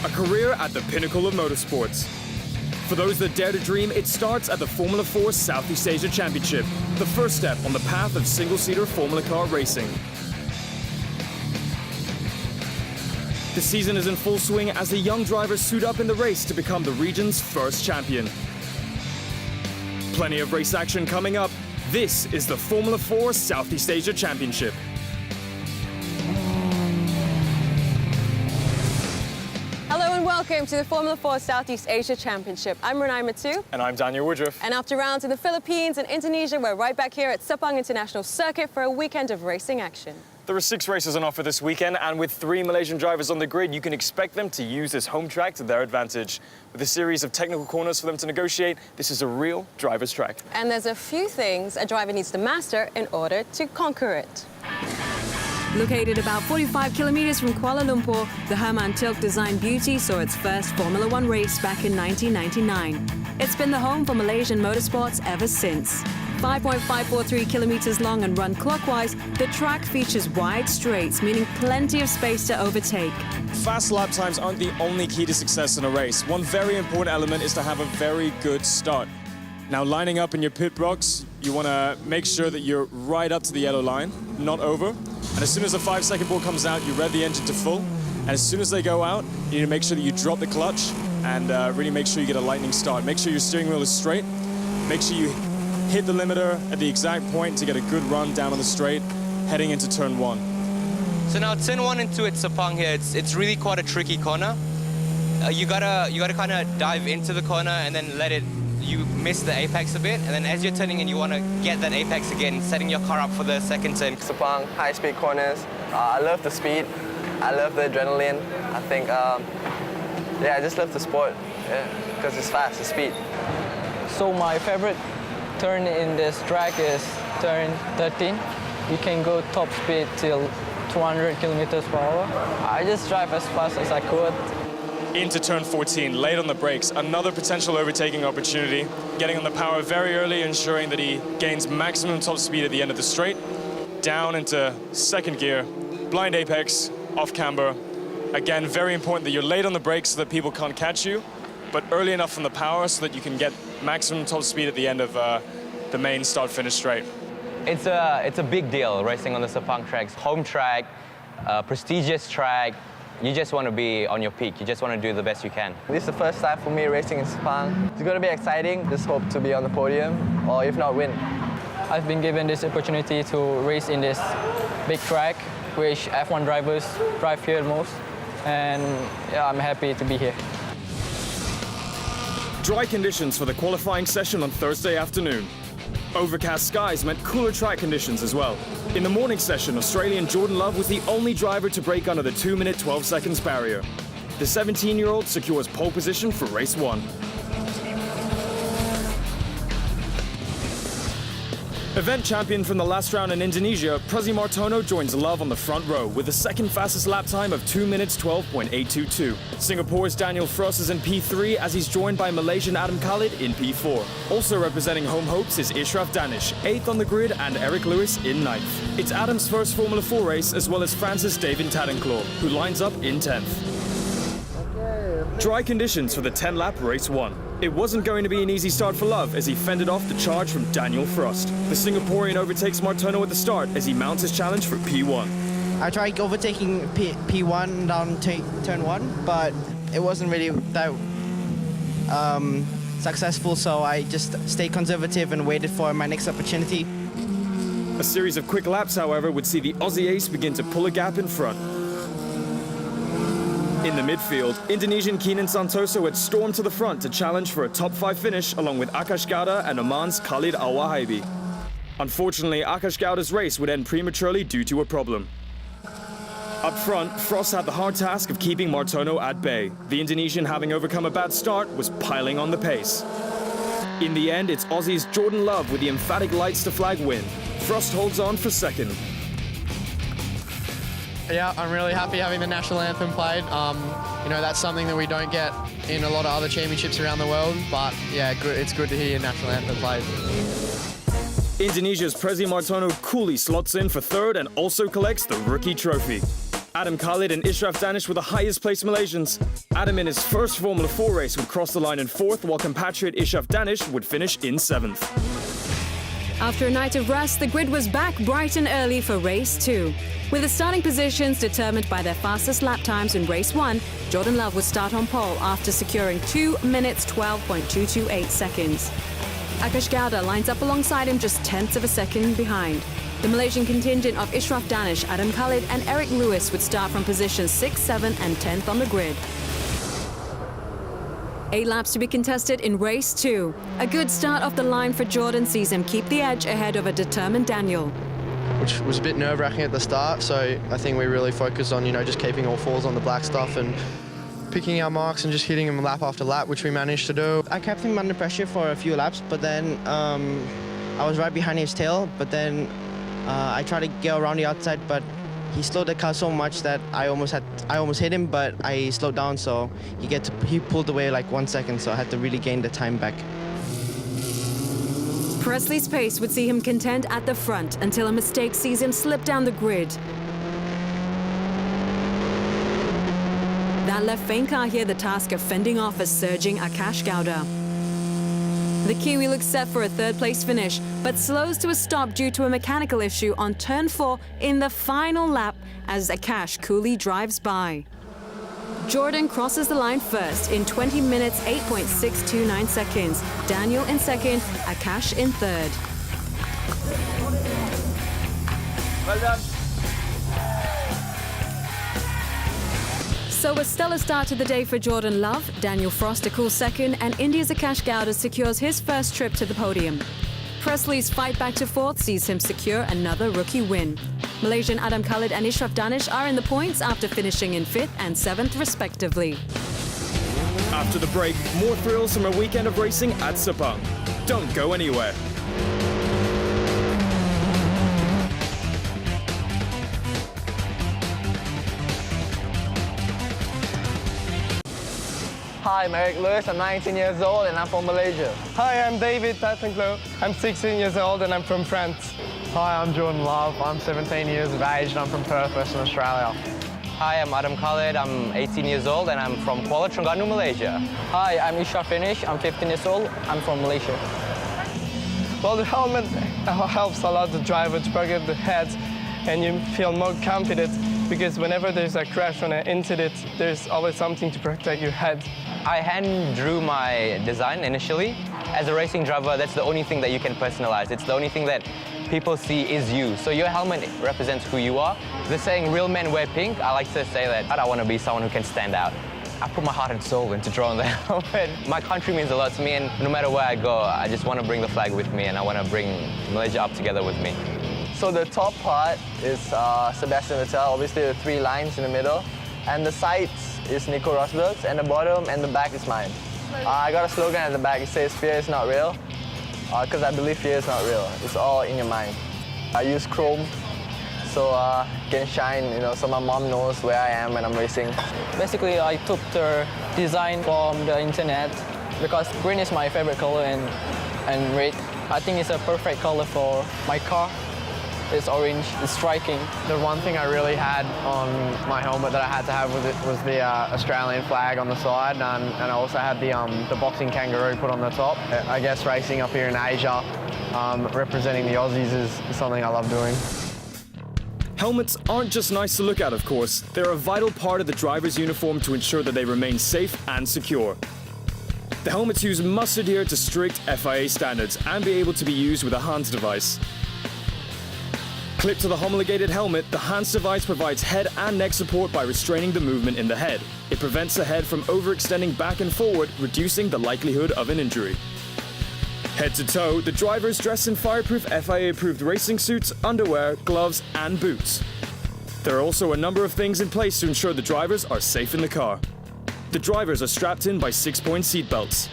a career at the pinnacle of motorsports. For those that dare to dream, it starts at the Formula 4 Southeast Asia Championship, the first step on the path of single-seater Formula car racing. The season is in full swing as the young drivers suit up in the race to become the region's first champion. Plenty of race action coming up. This is the Formula 4 Southeast Asia Championship. Hello and welcome to the Formula 4 Southeast Asia Championship. I'm Renai Matu. And I'm Daniel Woodruff. And after rounds in the Philippines and Indonesia, we're right back here at Sepang International Circuit for a weekend of racing action. There are 6 races on offer this weekend, and with 3 Malaysian drivers on the grid, you can expect them to use this home track to their advantage. With a series of technical corners for them to negotiate, this is a real driver's track. And there's a few things a driver needs to master in order to conquer it. Located about 45 kilometers from Kuala Lumpur, the Herman Tilke-designed beauty saw its first Formula 1 race back in 1999. It's been the home for Malaysian motorsports ever since. 5.543 kilometers long and run clockwise, the track features wide straights, meaning plenty of space to overtake. Fast lap times aren't the only key to success in a race. One very important element is to have a very good start. Now, lining up in your pit box, you want to make sure that you're right up to the yellow line, not over. And as soon as the 5-second ball comes out, you rev the engine to full. And as soon as they go out, you need to make sure that you drop the clutch and really make sure you get a lightning start. Make sure your steering wheel is straight. Make sure you hit the limiter at the exact point to get a good run down on the straight, heading into turn 1. So now turn 1 into it, Sepang here, it's really quite a tricky corner. You gotta kind of dive into the corner and then you miss the apex a bit, and then as you're turning in, you want to get that apex again, setting your car up for the second turn. Sepang, high-speed corners. I love the speed. I love the adrenaline. I think, I just love the sport. Yeah, because it's fast, it's speed. So my favorite turn in this track is turn 13. You can go top speed till 200 kilometers per hour. I just drive as fast as I could. Into turn 14, late on the brakes, another potential overtaking opportunity. Getting on the power very early, ensuring that he gains maximum top speed at the end of the straight. Down into second gear, blind apex, off camber. Again, very important that you're late on the brakes so that people can't catch you, but early enough on the power so that you can get maximum top speed at the end of the main start-finish straight. It's a big deal racing on the Sepang tracks. Home track, prestigious track. You just want to be on your peak. You just want to do the best you can. This is the first time for me racing in Sepang. It's going to be exciting. Just hope to be on the podium, or if not, win. I've been given this opportunity to race in this big track, which F1 drivers drive here most. And yeah, I'm happy to be here. Dry conditions for the qualifying session on Thursday afternoon. Overcast skies meant cooler track conditions as well. In the morning session, Australian Jordan Love was the only driver to break under the 2-minute 12 seconds barrier. The 17-year-old secures pole position for race 1. Event champion from the last round in Indonesia, Prezi Martono joins Love on the front row with the second fastest lap time of 2 minutes 12.822. Singapore's Daniel Frost is in P3 as he's joined by Malaysian Adam Khalid in P4. Also representing home hopes is Ishraf Danish, 8th on the grid, and Eric Lewis in 9th. It's Adam's first Formula 4 race, as well as Francis David Tadenclaw, who lines up in 10th. Dry conditions for the 10-lap race 1. It wasn't going to be an easy start for Love as he fended off the charge from Daniel Frost. The Singaporean overtakes Martono at the start as he mounts his challenge for P1. I tried overtaking P1 down turn 1, but it wasn't really that successful, so I just stayed conservative and waited for my next opportunity. A series of quick laps, however, would see the Aussie ace begin to pull a gap in front. In the midfield, Indonesian Kenan Santoso had stormed to the front to challenge for a top 5 finish along with Akash Gowda and Oman's Khalid Al-Wahibi. Unfortunately, Akash Gowda's race would end prematurely due to a problem. Up front, Frost had the hard task of keeping Martono at bay. The Indonesian, having overcome a bad start, was piling on the pace. In the end, it's Aussie's Jordan Love with the emphatic lights to flag win. Frost holds on for second. Yeah, I'm really happy having the national anthem played. You know, that's something that we don't get in a lot of other championships around the world, but yeah, it's good to hear your national anthem played. Indonesia's Prezi Martono coolly slots in for third and also collects the rookie trophy. Adam Khalid and Ishraf Danish were the highest placed Malaysians. Adam in his first Formula 4 race would cross the line in 4th, while compatriot Ishraf Danish would finish in 7th. After a night of rest, the grid was back bright and early for race 2. With the starting positions determined by their fastest lap times in race 1, Jordan Love would start on pole after securing 2 minutes 12.228 seconds. Akash Gowda lines up alongside him just tenths of a second behind. The Malaysian contingent of Ishraf Danish, Adam Khalid and Eric Lewis would start from positions 6, 7 and 10th on the grid. 8 laps to be contested in race 2. A good start off the line for Jordan sees him keep the edge ahead of a determined Daniel. Which was a bit nerve-wracking at the start, so I think we really focused on, just keeping all fours on the black stuff and picking our marks and just hitting him lap after lap, which we managed to do. I kept him under pressure for a few laps, but then I was right behind his tail, but then I tried to get around the outside, but he slowed the car so much that I almost hit him, but I slowed down, so he pulled away like 1 second, so I had to really gain the time back. Presley's pace would see him contend at the front until a mistake sees him slip down the grid. That left Fain car here the task of fending off a surging Akash Gowda. The Kiwi looks set for a 3rd place finish, but slows to a stop due to a mechanical issue on turn 4 in the final lap as Akash coolly drives by. Jordan crosses the line first in 20 minutes 8.629 seconds. Daniel in 2nd, Akash in 3rd. Well done. So a stellar start to the day for Jordan Love. Daniel Frost a cool 2nd, and India's Akash Gowda secures his first trip to the podium. Presley's fight back to 4th sees him secure another rookie win. Malaysian Adam Khalid and Ishraf Danish are in the points after finishing in 5th and 7th respectively. After the break, more thrills from a weekend of racing at Sepang. Don't go anywhere. Hi, I'm Eric Lewis. I'm 19 years old and I'm from Malaysia. Hi, I'm David Tattenclos. I'm 16 years old and I'm from France. Hi, I'm Jordan Love. I'm 17 years of age and I'm from Perth, Western Australia. Hi, I'm Adam Khalid. I'm 18 years old and I'm from Kuala Terengganu, Malaysia. Hi, I'm Ishraf Danish. I'm 15 years old. I'm from Malaysia. Well, the helmet helps a lot the driver to protect the head, and you feel more confident because whenever there's a crash on an incident, there's always something to protect your head. I hand drew my design initially. As a racing driver, that's the only thing that you can personalize. It's the only thing that people see is you. So your helmet represents who you are. The saying, real men wear pink, I like to say that I want to be someone who can stand out. I put my heart and soul into drawing the helmet. My country means a lot to me, and no matter where I go, I just want to bring the flag with me, and I want to bring Malaysia up together with me. So the top part is Sebastian Vettel, obviously the 3 lines in the middle. And the sides is Nico Rosberg's, and the bottom and the back is mine. I got a slogan at the back, it says, fear is not real, because I believe fear is not real. It's all in your mind. I use chrome, so can shine, so my mom knows where I am when I'm racing. Basically, I took the design from the internet because green is my favorite color and red. I think it's a perfect color for my car. It's orange, it's striking. The one thing I really had on my helmet that I had to have with it was the Australian flag on the side, and I also had the boxing kangaroo put on the top. I guess racing up here in Asia, representing the Aussies is something I love doing. Helmets aren't just nice to look at, of course. They're a vital part of the driver's uniform to ensure that they remain safe and secure. The helmets used must adhere to strict FIA standards and be able to be used with a Hans device. Clipped to the homologated helmet, the Hans device provides head and neck support by restraining the movement in the head. It prevents the head from overextending back and forward, reducing the likelihood of an injury. Head to toe, the drivers dress in fireproof FIA-approved racing suits, underwear, gloves, and boots. There are also a number of things in place to ensure the drivers are safe in the car. The drivers are strapped in by 6-point seat belts.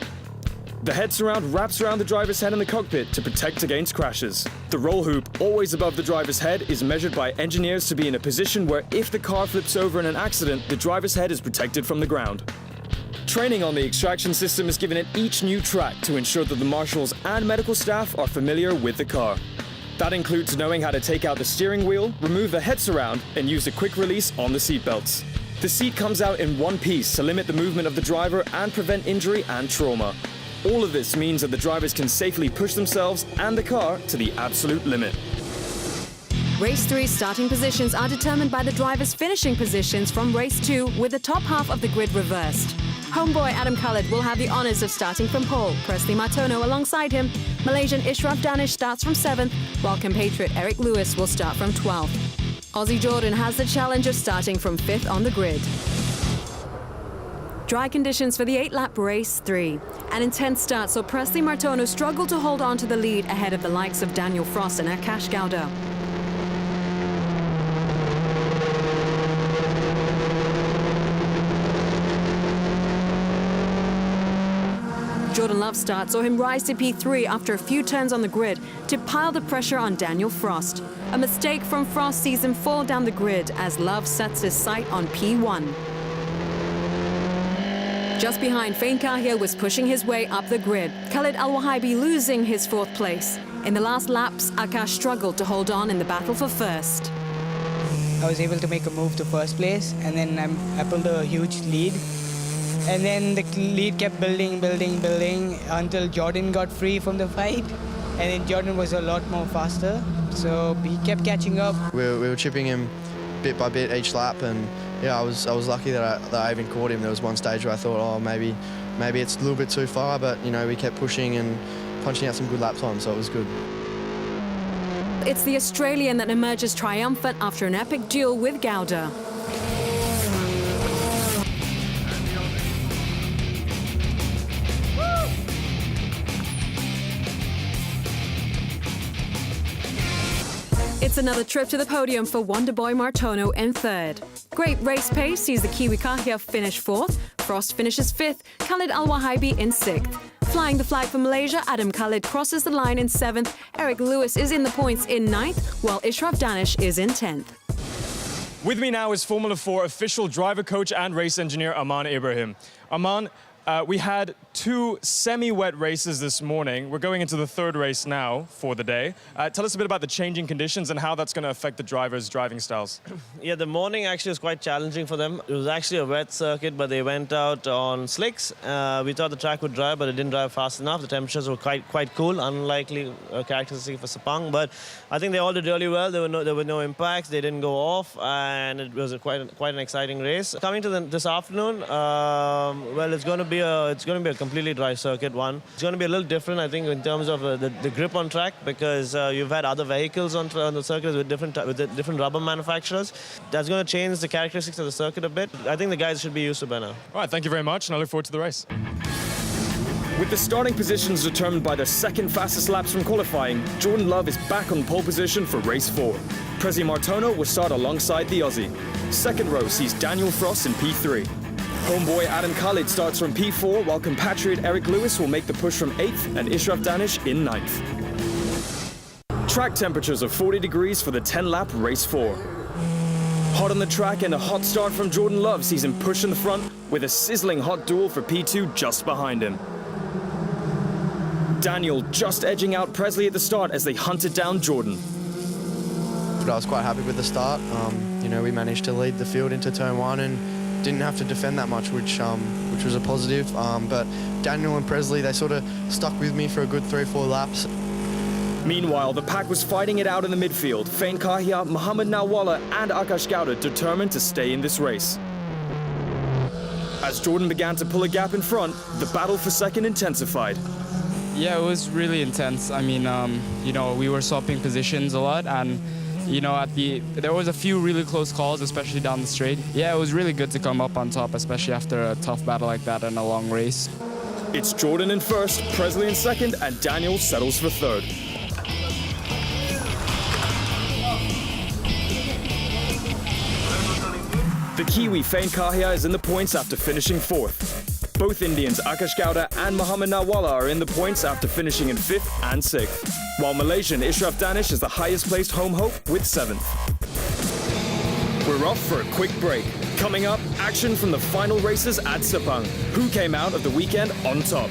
The head surround wraps around the driver's head in the cockpit to protect against crashes. The roll hoop, always above the driver's head, is measured by engineers to be in a position where if the car flips over in an accident, the driver's head is protected from the ground. Training on the extraction system is given at each new track to ensure that the marshals and medical staff are familiar with the car. That includes knowing how to take out the steering wheel, remove the head surround, and use a quick release on the seatbelts. The seat comes out in one piece to limit the movement of the driver and prevent injury and trauma. All of this means that the drivers can safely push themselves and the car to the absolute limit. Race 3 starting positions are determined by the drivers' finishing positions from Race 2, with the top half of the grid reversed. Homeboy Adam Khalid will have the honours of starting from pole, Presley Martono alongside him. Malaysian Ishraf Danish starts from 7th, while compatriot Eric Lewis will start from 12th. Aussie Jordan has the challenge of starting from 5th on the grid. Dry conditions for the 8-lap Race 3. An intense start saw Presley Martono struggle to hold on to the lead ahead of the likes of Daniel Frost and Akash Gowda. Jordan Love's start saw him rise to P3 after a few turns on the grid to pile the pressure on Daniel Frost. A mistake from Frost sees him fall down the grid as Love sets his sight on P1. Just behind, Fain Kahia was pushing his way up the grid, Khalid Al-Wahibi losing his 4th place. In the last laps, Akash struggled to hold on in the battle for first. I was able to make a move to first place, and then I pulled a huge lead. And then the lead kept building until Jordan got free from the fight. And then Jordan was a lot more faster, so he kept catching up. We were chipping him bit by bit each lap, and yeah, I was lucky that I even caught him. There was one stage where I thought, oh, maybe it's a little bit too far, but you know, we kept pushing and punching out some good lap times, so it was good. It's the Australian that emerges triumphant after an epic duel with Gowda. It's another trip to the podium for Wonderboy Martono in 3rd. Great race pace sees the Kiwi Kahia finish 4th, Frost finishes 5th, Khalid Al-Wahibi in 6th. Flying the flag for Malaysia, Adam Khalid crosses the line in 7th, Eric Lewis is in the points in 9th, while Ishraf Danish is in 10th. With me now is Formula 4 official driver, coach and race engineer Aman Ibrahim. Aman, we had 2 semi-wet races this morning. We're going into the 3rd race now for the day. Tell us a bit about the changing conditions and how that's going to affect the drivers' driving styles. Yeah, the morning actually was quite challenging for them. It was actually a wet circuit, but they went out on slicks. We thought the track would dry, but it didn't drive fast enough. The temperatures were quite cool, unlikely characteristic for Sepang. But I think they all did really well. There were no impacts. They didn't go off, and it was quite an exciting race. Coming to this afternoon, well, it's going to be a completely dry circuit one. It's going to be a little different, I think, in terms of the grip on track, because you've had other vehicles on the circuit with different rubber manufacturers. That's going to change the characteristics of the circuit a bit. I think the guys should be used to by now. All right, thank you very much, and I look forward to the race. With the starting positions determined by the 2nd fastest laps from qualifying, Jordan Love is back on pole position for race 4. Presley Martono will start alongside the Aussie. 2nd row sees Daniel Frost in P3. Homeboy Adam Khalid starts from P4, while compatriot Eric Lewis will make the push from 8th and Ishraf Danish in 9th. Track temperatures of 40 degrees for the 10-lap Race 4. Hot on the track and a hot start from Jordan Love sees him push in the front with a sizzling hot duel for P2 just behind him. Daniel just edging out Presley at the start as they hunted down Jordan. But I was quite happy with the start. You know, we managed to lead the field into turn 1 and didn't have to defend that much, which was a positive. But Daniel and Presley, they sort of stuck with me for a good 3-4 laps. Meanwhile, the pack was fighting it out in the midfield. Fain Kahia, Mohamed Nawala and Akash Gowda determined to stay in this race. As Jordan began to pull a gap in front, the battle for 2nd intensified. Yeah, it was really intense. I mean, you know, we were swapping positions a lot, and you know, there was a few really close calls, especially down the straight. Yeah, it was really good to come up on top, especially after a tough battle like that and a long race. It's Jordan in 1st, Presley in 2nd, and Daniel settles for 3rd. The Kiwi Fain Kahia is in the points after finishing 4th. Both Indians, Akash Gowda and Mohamed Nawala, are in the points after finishing in 5th and 6th, while Malaysian Ishraf Danish is the highest placed home hope with 7th. We're off for a quick break. Coming up, action from the final races at Sepang. Who came out of the weekend on top?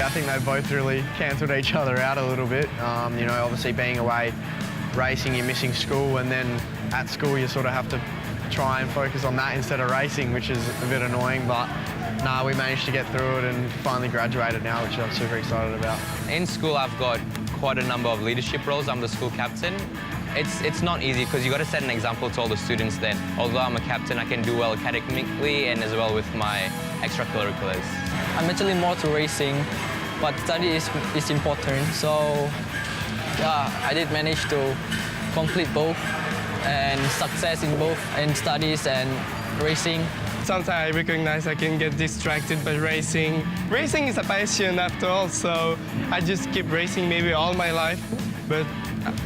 I think they both really cancelled each other out a little bit. You know, obviously being away racing, you're missing school, and then at school you sort of have to try and focus on that instead of racing, which is a bit annoying, but no, we managed to get through it and finally graduated now, which I'm super excited about. In school, I've got quite a number of leadership roles. I'm the school captain. It's not easy because you got to set an example to all the students that although I'm a captain, I can do well academically and as well with my extracurriculars. I'm actually more to racing, but study is important. So yeah, I did manage to complete both and success in both in studies and racing. Sometimes I recognize I can get distracted by racing. Racing is a passion after all, so I just keep racing maybe all my life. But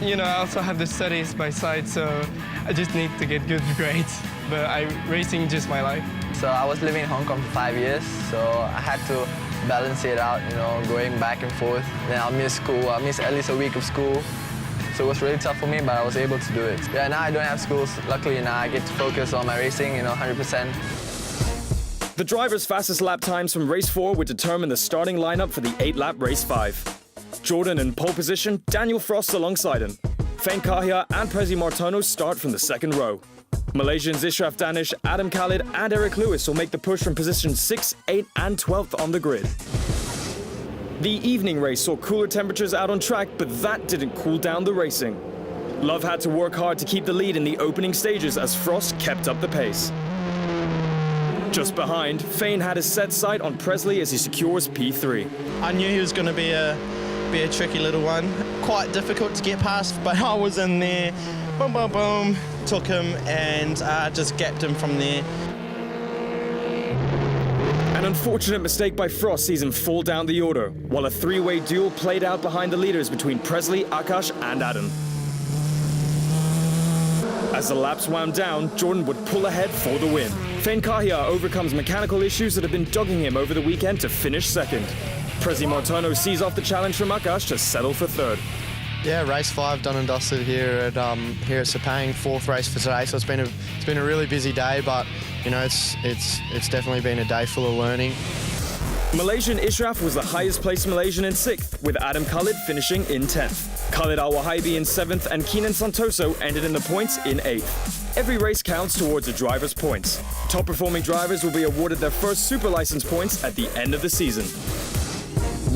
you know, I also have the studies by side, so I just need to get good grades. But racing is just my life. So I was living in Hong Kong for 5 years, so I had to balance it out, you know, going back and forth. Then I'll miss school, I'll miss at least a week of school. So it was really tough for me, but I was able to do it. Yeah, now I don't have schools. Luckily now I get to focus on my racing, you know, 100%. The drivers' fastest lap times from race 4 would determine the starting lineup for the 8-lap race 5. Jordan in pole position, Daniel Frost alongside him. Fane Kahia and Prezi Martono start from the second row. Malaysians Ishraf Danish, Adam Khalid and Eric Lewis will make the push from positions 6, 8 and 12th on the grid. The evening race saw cooler temperatures out on track, but that didn't cool down the racing. Love had to work hard to keep the lead in the opening stages as Frost kept up the pace. Just behind, Fane had his set sight on Presley as he secures P3. I knew he was going to be a tricky little one. Quite difficult to get past, but I was in there. Boom, boom, boom. Took him and just gapped him from there. An unfortunate mistake by Frost sees him fall down the order, while a three-way duel played out behind the leaders between Presley, Akash and Adam. As the laps wound down, Jordan would pull ahead for the win. Fane Kahia overcomes mechanical issues that have been dogging him over the weekend to finish second. Prezi Martono sees off the challenge from Akash to settle for third. Yeah, race 5 done and dusted here at Sepang, 4th race for today. So it's been a really busy day, but you know it's definitely been a day full of learning. Malaysian Ishraf was the highest placed Malaysian in 6th, with Adam Khalid finishing in 10th. Khalid Al-Wahibi in 7th and Keenan Santoso ended in the points in 8th. Every race counts towards a driver's points. Top performing drivers will be awarded their first super license points at the end of the season.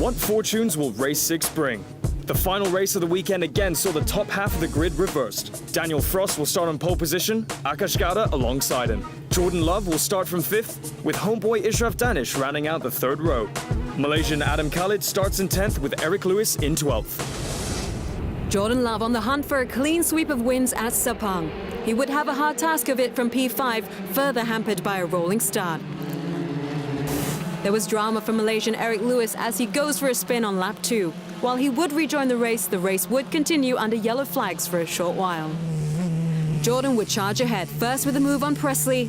What fortunes will race 6 bring? The final race of the weekend again saw the top half of the grid reversed. Daniel Frost will start on pole position, Akash Gowda alongside him. Jordan Love will start from 5th, with homeboy Ishraf Danish rounding out the 3rd row. Malaysian Adam Khalid starts in 10th with Eric Lewis in 12th. Jordan Love on the hunt for a clean sweep of wins at Sepang. He would have a hard task of it from P5, further hampered by a rolling start. There was drama from Malaysian Eric Lewis as he goes for a spin on lap 2. While he would rejoin the race would continue under yellow flags for a short while. Jordan would charge ahead, first with a move on Presley,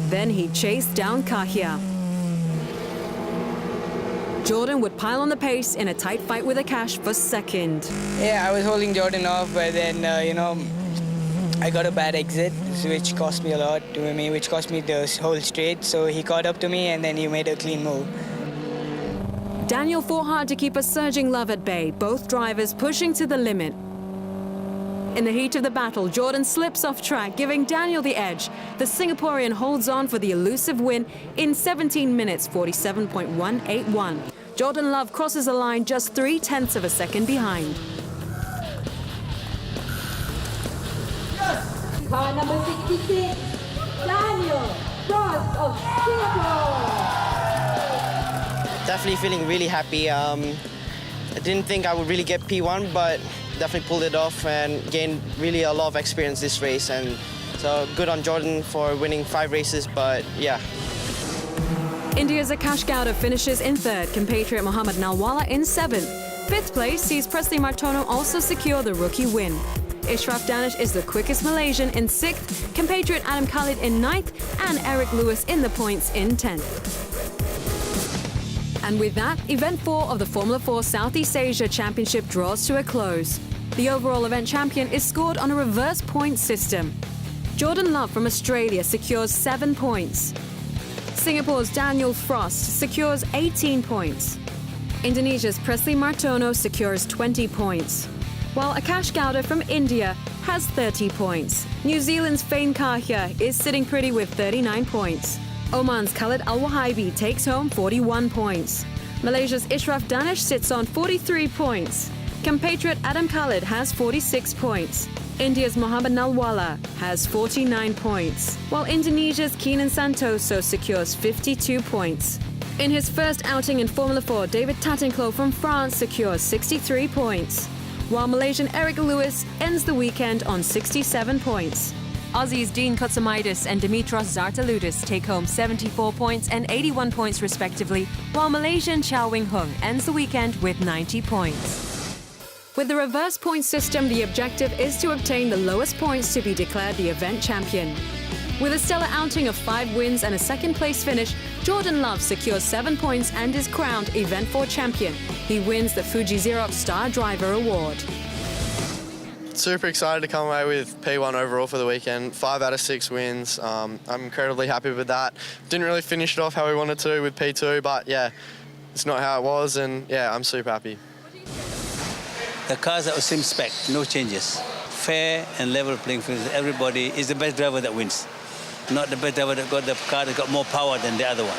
then he chased down Kahia. Jordan would pile on the pace in a tight fight with Akash for second. Yeah, I was holding Jordan off, but then, I got a bad exit, which cost me a lot to me, which cost me the whole straight. So he caught up to me and then he made a clean move. Daniel fought hard to keep a surging Love at bay, both drivers pushing to the limit. In the heat of the battle, Jordan slips off track, giving Daniel the edge. The Singaporean holds on for the elusive win in 17 minutes, 47.181. Jordan Love crosses the line just 0.3 of a second behind. Car number 66, Daniel Frost of Singapore. Definitely feeling really happy. I didn't think I would really get P1, but definitely pulled it off and gained really a lot of experience this race. And so good on Jordan for winning 5 races, but yeah. India's Akash Gowda finishes in 3rd, compatriot Mohammad Nalwala in 7th. 5th place sees Prezi Martono also secure the rookie win. Ishraf Danish is the quickest Malaysian in 6th, compatriot Adam Khalid in 9th, and Eric Lewis in the points in 10th. And with that, Event 4 of the Formula 4 Southeast Asia Championship draws to a close. The overall event champion is scored on a reverse point system. Jordan Love from Australia secures 7 points. Singapore's Daniel Frost secures 18 points. Indonesia's Presley Martono secures 20 points, while Akash Gowda from India has 30 points. New Zealand's Fain Kahya is sitting pretty with 39 points. Oman's Khalid Al-Wahibi takes home 41 points. Malaysia's Ishraf Danish sits on 43 points. Compatriot Adam Khalid has 46 points. India's Mohammad Nalwala has 49 points, while Indonesia's Kenan Santoso secures 52 points. In his first outing in Formula 4, David Tatinclo from France secures 63 points, while Malaysian Eric Lewis ends the weekend on 67 points. Aussies Dean Kotsomaitis and Dimitros Zartaloudis take home 74 points and 81 points respectively, while Malaysian Chow Wing Hung ends the weekend with 90 points. With the reverse point system, the objective is to obtain the lowest points to be declared the event champion. With a stellar outing of 5 wins and a second-place finish, Jordan Love secures 7 points and is crowned Event 4 champion. He wins the Fuji Xerox Star Driver Award. Super excited to come away with P1 overall for the weekend. 5 out of 6 wins. I'm incredibly happy with that. Didn't really finish it off how we wanted to with P2, but yeah, it's not how it was, and yeah, I'm super happy. The cars are the same spec, no changes. Fair and level playing field. Everybody is the best driver that wins. Not the best driver that got the car that got more power than the other one.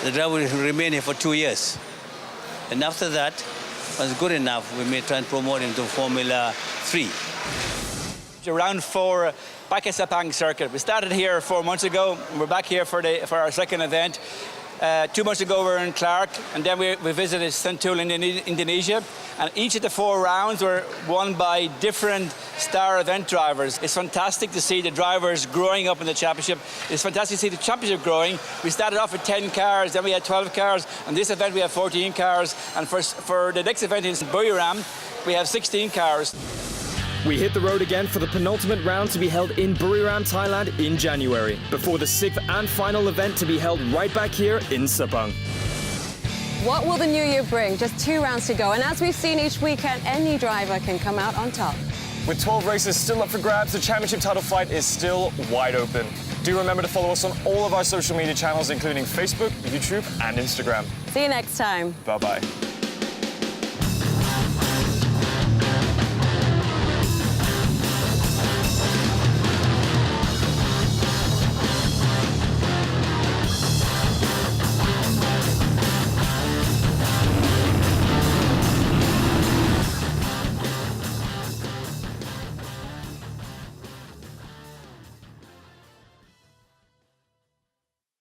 The driver will remain here for 2 years. And after that, when it's good enough, we may try and promote him to Formula 3. Round 4 back at Sepang Circuit. We started here 4 months ago. We're back here for our second event. 2 months ago we were in Clark, and then we visited Sentul in Indonesia. And each of the 4 rounds were won by different star event drivers. It's fantastic to see the drivers growing up in the championship. It's fantastic to see the championship growing. We started off with 10 cars, then we had 12 cars. On this event we have 14 cars. And for the next event in Buriram, we have 16 cars. We hit the road again for the penultimate round to be held in Buriram, Thailand in January, before the 6th and final event to be held right back here in Sepang. What will the new year bring? Just 2 rounds to go, and as we've seen each weekend, any driver can come out on top. With 12 races still up for grabs, the championship title fight is still wide open. Do remember to follow us on all of our social media channels, including Facebook, YouTube, and Instagram. See you next time. Bye-bye.